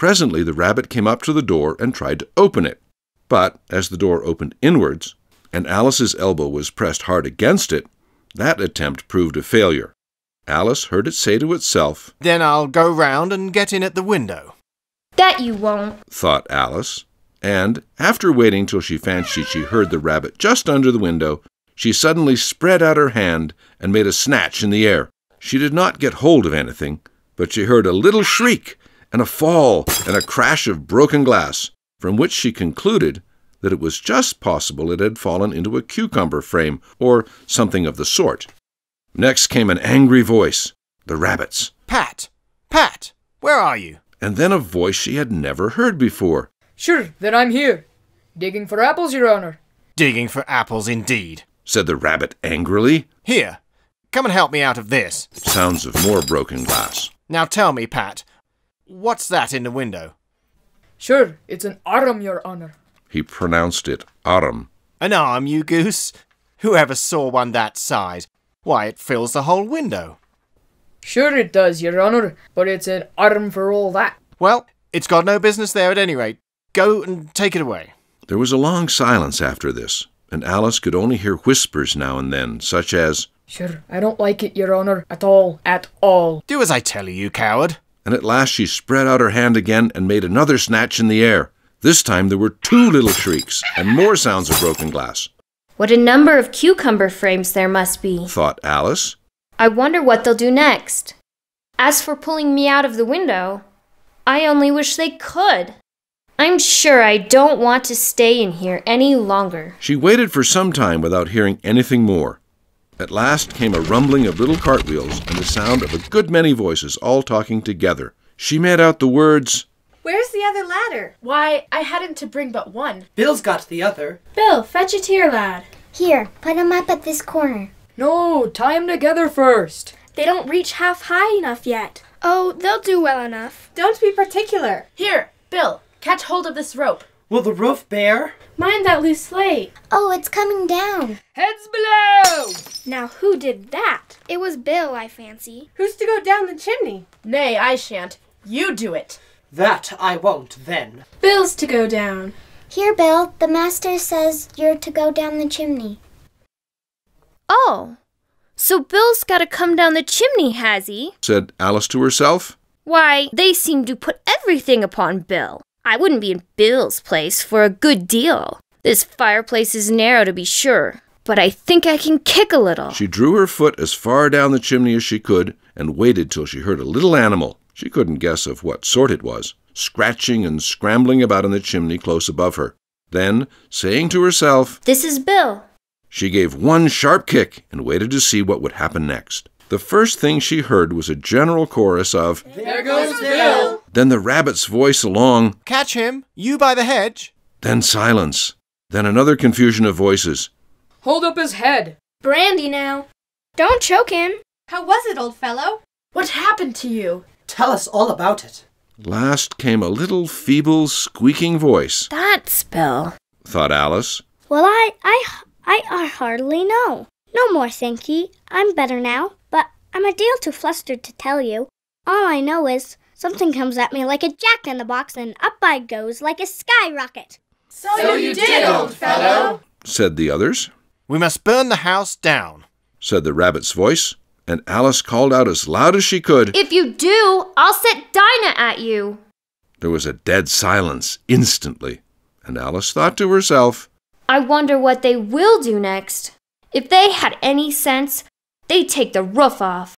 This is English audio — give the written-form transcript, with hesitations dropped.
Presently the rabbit came up to the door and tried to open it. But as the door opened inwards, and Alice's elbow was pressed hard against it, that attempt proved a failure. Alice heard it say to itself, "Then I'll go round and get in at the window." "That you won't," thought Alice, and after waiting till she fancied she heard the rabbit just under the window, she suddenly spread out her hand and made a snatch in the air. She did not get hold of anything, but she heard a little shriek and a fall and a crash of broken glass, from which she concluded that it was just possible it had fallen into a cucumber frame or something of the sort. Next came an angry voice, the rabbit's. "Pat! Pat! Where are you?" And then a voice she had never heard before. "Sure, then I'm here. Digging for apples, Your Honor." "Digging for apples indeed," said the rabbit angrily. "Here, come and help me out of this." Sounds of more broken glass. "Now tell me, Pat, what's that in the window?" "Sure, it's an arm, Your Honor." He pronounced it autumn. "An arm, you goose? Whoever saw one that size? Why, it fills the whole window." "Sure it does, Your Honor, but it's an arm for all that." "Well, it's got no business there at any rate. Go and take it away." There was a long silence after this, and Alice could only hear whispers now and then, such as, "Sure, I don't like it, Your Honor, at all, at all." "Do as I tell you, you coward." And at last she spread out her hand again and made another snatch in the air. This time there were 2 little shrieks and more sounds of broken glass. "What a number of cucumber frames there must be," thought Alice. "I wonder what they'll do next. As for pulling me out of the window, I only wish they could. I'm sure I don't want to stay in here any longer." She waited for some time without hearing anything more. At last came a rumbling of little cartwheels and the sound of a good many voices all talking together. She made out the words, "Where's the other ladder?" "Why, I hadn't to bring but one." "Bill's got the other." "Bill, fetch it here, lad." Here, put 'em up at this corner. "No, tie 'em together first." "They don't reach half high enough yet." Oh, they'll do well enough. "Don't be particular." "Here, Bill, catch hold of this rope." "Will the roof bear?" "Mind that loose slate." Oh, it's coming down. "Heads below!" "Now who did that?" It was Bill, I fancy. "Who's to go down the chimney?" "Nay, I shan't. You do it." "That I won't, then." "Bill's to go down." Here, Bill, the master says you're to go down the chimney. "Oh, so Bill's got to come down the chimney, has he?" said Alice to herself. "Why, they seem to put everything upon Bill. I wouldn't be in Bill's place for a good deal. This fireplace is narrow, to be sure, but I think I can kick a little." She drew her foot as far down the chimney as she could and waited till she heard a little animal, she couldn't guess of what sort it was, scratching and scrambling about in the chimney close above her. Then, saying to herself, "This is Bill," she gave one sharp kick and waited to see what would happen next. The first thing she heard was a general chorus of, "There goes Bill!" Then the rabbit's voice along, "Catch him, you by the hedge." Then silence. Then another confusion of voices. "Hold up his head." "Brandy now." Don't choke him. "How was it, old fellow?" "What happened to you?" "Tell us all about it." Last came a little feeble, squeaking voice. "That's Bill," thought Alice. Well, I hardly know. No more, thank ye. I'm better now, but I'm a deal too flustered to tell you. All I know is something comes at me like a jack-in-the-box and up I goes like a skyrocket. So you did, old fellow," said the others. "We must burn the house down," said the rabbit's voice, and Alice called out as loud as she could, "If you do, I'll set Dinah at you." There was a dead silence instantly, and Alice thought to herself, "I wonder what they will do next. If they had any sense, they'd take the roof off.